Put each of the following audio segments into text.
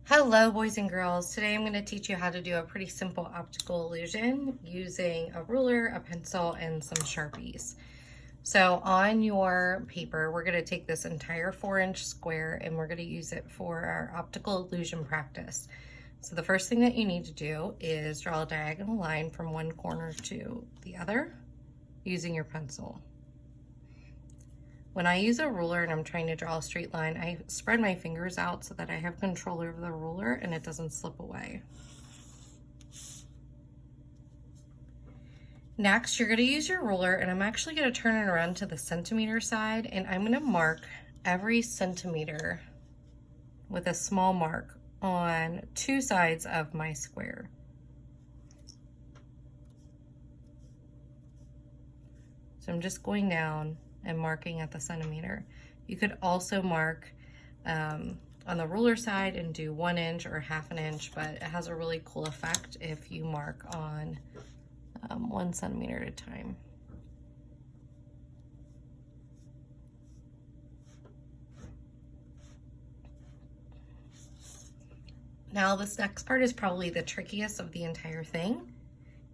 Hello boys and girls. Today I'm going to teach you how to do a pretty simple optical illusion using a ruler, a pencil, and some Sharpies. So on your paper, we're going to take this entire 4-inch square and we're going to use it for our optical illusion practice. So the first thing that you need to do is draw a diagonal line from one corner to the other using your pencil. When I use a ruler and I'm trying to draw a straight line, I spread my fingers out so that I have control over the ruler and it doesn't slip away. Next, you're going to use your ruler, and I'm actually going to turn it around to the centimeter side, and I'm going to mark every centimeter with a small mark on two sides of my square. So I'm just going down and marking at the centimeter. You could also mark on the ruler side and do 1 inch or 1/2 inch, but it has a really cool effect if you mark on 1 centimeter at a time. Now this next part is probably the trickiest of the entire thing.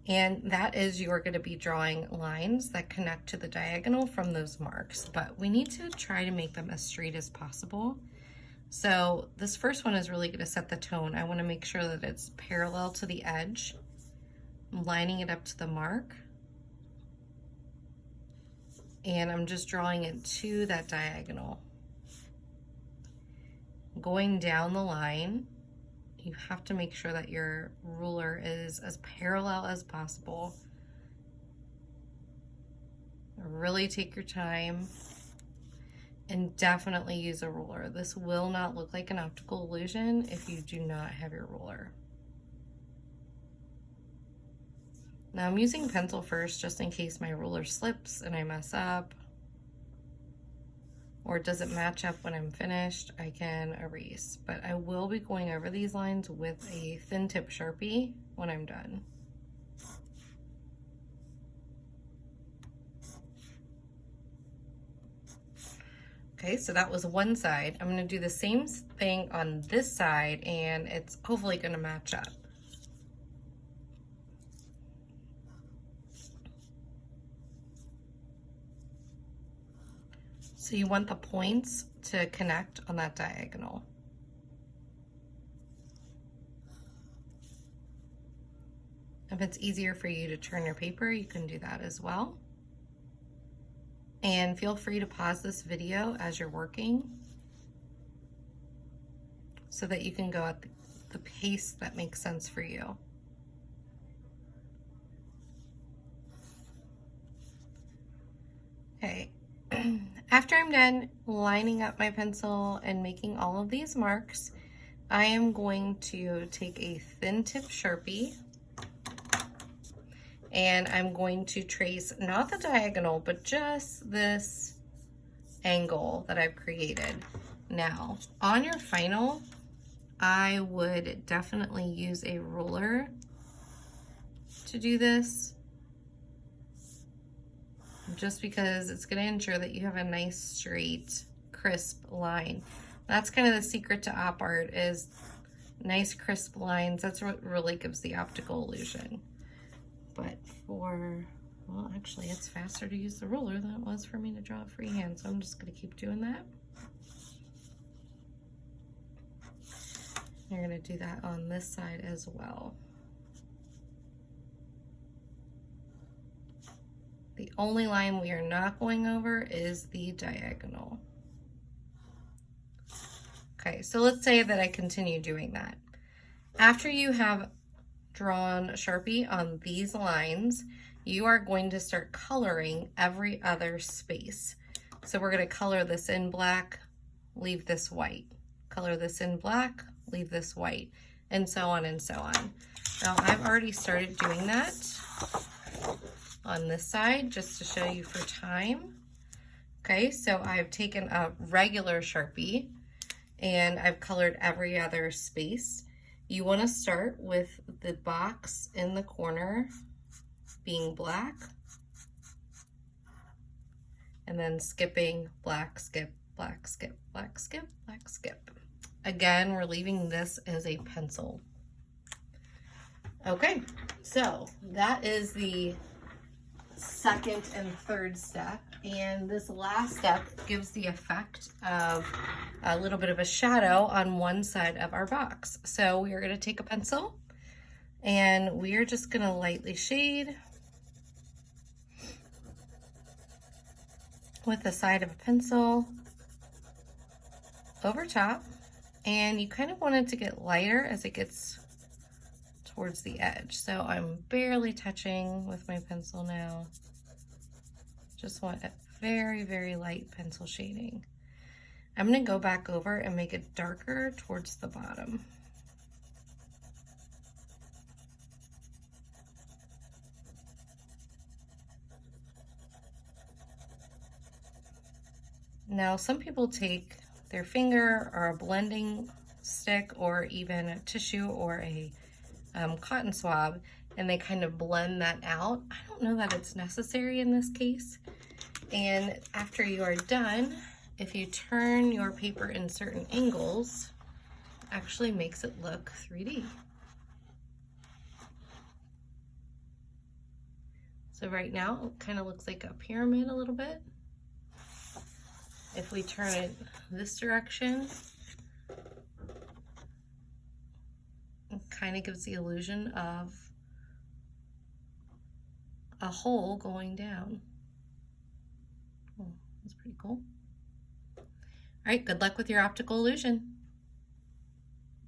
And that is you're going to be drawing lines that connect to the diagonal from those marks, but we need to try to make them as straight as possible. So this first one is really going to set the tone. I want to make sure that it's parallel to the edge. I'm lining it up to the mark. And I'm just drawing it to that diagonal. Going down the line, you have to make sure that your ruler is as parallel as possible. Really take your time and definitely use a ruler. This will not look like an optical illusion if you do not have your ruler. Now I'm using pencil first just in case my ruler slips and I mess up, or it doesn't match up when I'm finished. I can erase, but I will be going over these lines with a thin tip Sharpie when I'm done. Okay, so that was one side. I'm going to do the same thing on this side, and it's hopefully going to match up. So you want the points to connect on that diagonal. If it's easier for you to turn your paper, you can do that as well. And feel free to pause this video as you're working so that you can go at the pace that makes sense for you. Okay. After I'm done lining up my pencil and making all of these marks, I am going to take a thin tip Sharpie and I'm going to trace not the diagonal, but just this angle that I've created. Now, on your final, I would definitely use a ruler to do this, just because it's going to ensure that you have a nice, straight, crisp line. That's kind of the secret to op art, is nice, crisp lines. That's what really gives the optical illusion. But well, actually, it's faster to use the ruler than it was for me to draw it freehand, so I'm just going to keep doing that. You're going to do that on this side as well. The only line we are not going over is the diagonal. Okay, so let's say that I continue doing that. After you have drawn Sharpie on these lines, you are going to start coloring every other space. So we're going to color this in black, leave this white. Color this in black, leave this white, and so on and so on. Now I've already started doing that on this side just to show you for time. Okay, so I've taken a regular Sharpie and I've colored every other space. You want to start with the box in the corner being black, and then skipping black, skip, black, skip, black, skip, black, skip. Again, we're leaving this as a pencil. Okay, so that is the second and third step. And this last step gives the effect of a little bit of a shadow on one side of our box. So we are going to take a pencil and we are just going to lightly shade with the side of a pencil over top. And you kind of want it to get lighter as it gets towards the edge. So I'm barely touching with my pencil now. Just want a very, very light pencil shading. I'm going to go back over and make it darker towards the bottom. Now, some people take their finger or a blending stick or even a tissue or a cotton swab, and they kind of blend that out. I don't know that it's necessary in this case. And after you are done, if you turn your paper in certain angles, it actually makes it look 3D. So right now, it kind of looks like a pyramid a little bit. If we turn it this direction, it kind of gives the illusion of a hole going down. Oh, that's pretty cool. All right, good luck with your optical illusion.